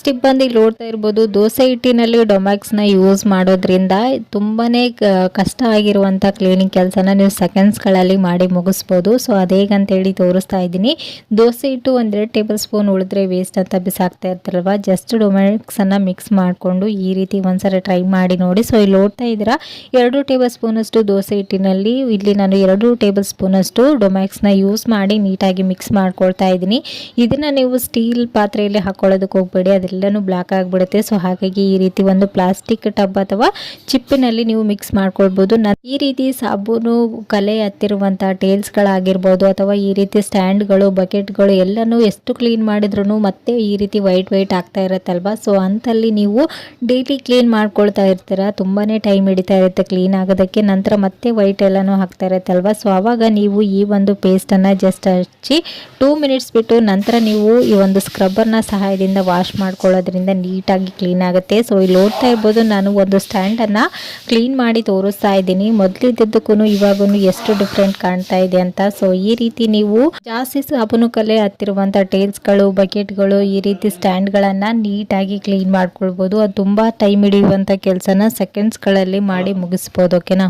Tip ಬಂದು ಇಲ್ಲಿ ನೋಡ್ತಾ ಇರ್ಬೋದು, ದೋಸೆ ಹಿಟ್ಟಿನಲ್ಲಿ ಡೊಮ್ಯಾಕ್ಸ್ನ ಯೂಸ್ ಮಾಡೋದ್ರಿಂದ ತುಂಬಾ ಕಷ್ಟ ಆಗಿರುವಂಥ ಕ್ಲೀನಿಂಗ್ ಕೆಲಸನ ನೀವು ಸೆಕೆಂಡ್ಸ್ಗಳಲ್ಲಿ ಮಾಡಿ ಮುಗಿಸ್ಬೋದು. ಸೊ ಅದೇಗಂತೇಳಿ ತೋರಿಸ್ತಾ ಇದ್ದೀನಿ. ದೋಸೆ ಹಿಟ್ಟು 1-2 ಟೇಬಲ್ ಸ್ಪೂನ್ ಉಳಿದ್ರೆ ವೇಸ್ಟ್ ಅಂತ ಬಿಸಾಕ್ತಾ ಇರ್ತಾರಲ್ವ, ಜಸ್ಟ್ ಡೊಮ್ಯಾಕ್ಸನ್ನು ಮಿಕ್ಸ್ ಮಾಡಿಕೊಂಡು ಈ ರೀತಿ ಒಂದ್ಸರಿ ಟ್ರೈ ಮಾಡಿ ನೋಡಿ. ಸೊ ಇಲ್ಲಿ ನೋಡ್ತಾ ಇದ್ದೀರಾ 2 ಟೇಬಲ್ ಸ್ಪೂನಷ್ಟು ದೋಸೆ ಹಿಟ್ಟಿನಲ್ಲಿ ಇಲ್ಲಿ ನಾನು 2 ಟೇಬಲ್ ಸ್ಪೂನಷ್ಟು ಡೊಮ್ಯಾಕ್ಸ್ನ ಯೂಸ್ ಮಾಡಿ ನೀಟಾಗಿ ಮಿಕ್ಸ್ ಮಾಡ್ಕೊಳ್ತಾ ಇದ್ದೀನಿ. ಇದನ್ನು ನೀವು ಸ್ಟೀಲ್ ಪಾತ್ರೆಯಲ್ಲಿ ಹಾಕೊಳ್ಳೋದಕ್ಕೆ ಹೋಗಬೇಡಿ, ಅದೆಲ್ಲನೂ ಬ್ಲಾಕ್ ಆಗಿಬಿಡುತ್ತೆ. ಸೊ ಹಾಗಾಗಿ ಈ ರೀತಿ ಒಂದು ಪ್ಲಾಸ್ಟಿಕ್ ಟಬ್ ಅಥವಾ ಚಿಪ್ಪಿನಲ್ಲಿ ನೀವು ಮಿಕ್ಸ್ ಮಾಡ್ಕೊಳ್ಬೋದು. ಈ ರೀತಿ ಸಾಬೂನು ಕಲೆ ಹತ್ತಿರುವಂಥ ಟೇಲ್ಸ್ಗಳಾಗಿರ್ಬೋದು ಅಥವಾ ಈ ರೀತಿ ಸ್ಟ್ಯಾಂಡ್ಗಳು, ಬಕೆಟ್ಗಳು ಎಲ್ಲನೂ ಎಷ್ಟು ಕ್ಲೀನ್ ಮಾಡಿದ್ರು ಮತ್ತೆ ಈ ರೀತಿ ವೈಟ್ ಆಗ್ತಾ ಇರುತ್ತಲ್ವ. ಸೊ ಅಂತಲ್ಲಿ ನೀವು ಡೈಲಿ ಕ್ಲೀನ್ ಮಾಡ್ಕೊಳ್ತಾ ಇರ್ತೀರ, ತುಂಬಾ ಟೈಮ್ ಹಿಡಿತಾ ಇರುತ್ತೆ ಕ್ಲೀನ್ ಆಗೋದಕ್ಕೆ. ನಂತರ ಮತ್ತೆ ವೈಟ್ ಎಲ್ಲನೂ ಹಾಕ್ತಾ ಇರುತ್ತಲ್ವ. ಸೊ ಆವಾಗ ನೀವು ಈ ಒಂದು ಪೇಸ್ಟನ್ನು ಜಸ್ಟ್ ಹಚ್ಚಿ 2 ಮಿನಿಟ್ಸ್ ಬಿಟ್ಟು ನಂತರ ನೀವು ಈ ಒಂದು ಸ್ಕ್ರಬ್ಬರ್ನ ಸಹಾಯದಿಂದ ವಾಶ್ ಮಾಡ್ಕೊಳ್ಳೋದ್ರಿಂದ ನೀಟಾಗಿ ಕ್ಲೀನ್ ಆಗುತ್ತೆ. ಸೊ ಇಲ್ಲಿ ನೋಡ್ತಾ ಇರ್ಬೋದು, ನಾನು ಒಂದು ಸ್ಟ್ಯಾಂಡನ್ನು ಕ್ಲೀನ್ ಮಾಡಿ ತೋರಿಸ್ತಾ ಇದ್ದೀನಿ. ಮೊದಲಿದ್ದಕ್ಕೂ ಇವಾಗೂ ಎಷ್ಟು ಡಿಫ್ರೆಂಟ್ ಕಾಣ್ತಾ ಇದೆ ಅಂತ. ಸೊ ಈ ರೀತಿ ನೀವು ಜಾಸ್ತಿ ಸಾಬೂನು ಕಲೆ ಹತ್ತಿರುವಂಥ ಟೇಲ್ಸ್ಗಳು, ಬಕೆಟ್ಗಳು, ಈ ರೀತಿ ಸ್ಟ್ಯಾಂಡ್ಗಳನ್ನು ನೀಟಾಗಿ ಕ್ಲೀನ್ ಮಾಡ್ಕೊಳ್ಬೋದು. ಅದು ತುಂಬ ಟೈಮ್ ಹಿಡಿಯುವಂಥ ಕೆಲಸನ ಸೆಕೆಂಡ್ಸ್ಗಳಲ್ಲಿ ಮಾಡಿ ಮುಗಿಸ್ಬೋದು. ಓಕೆನಾ.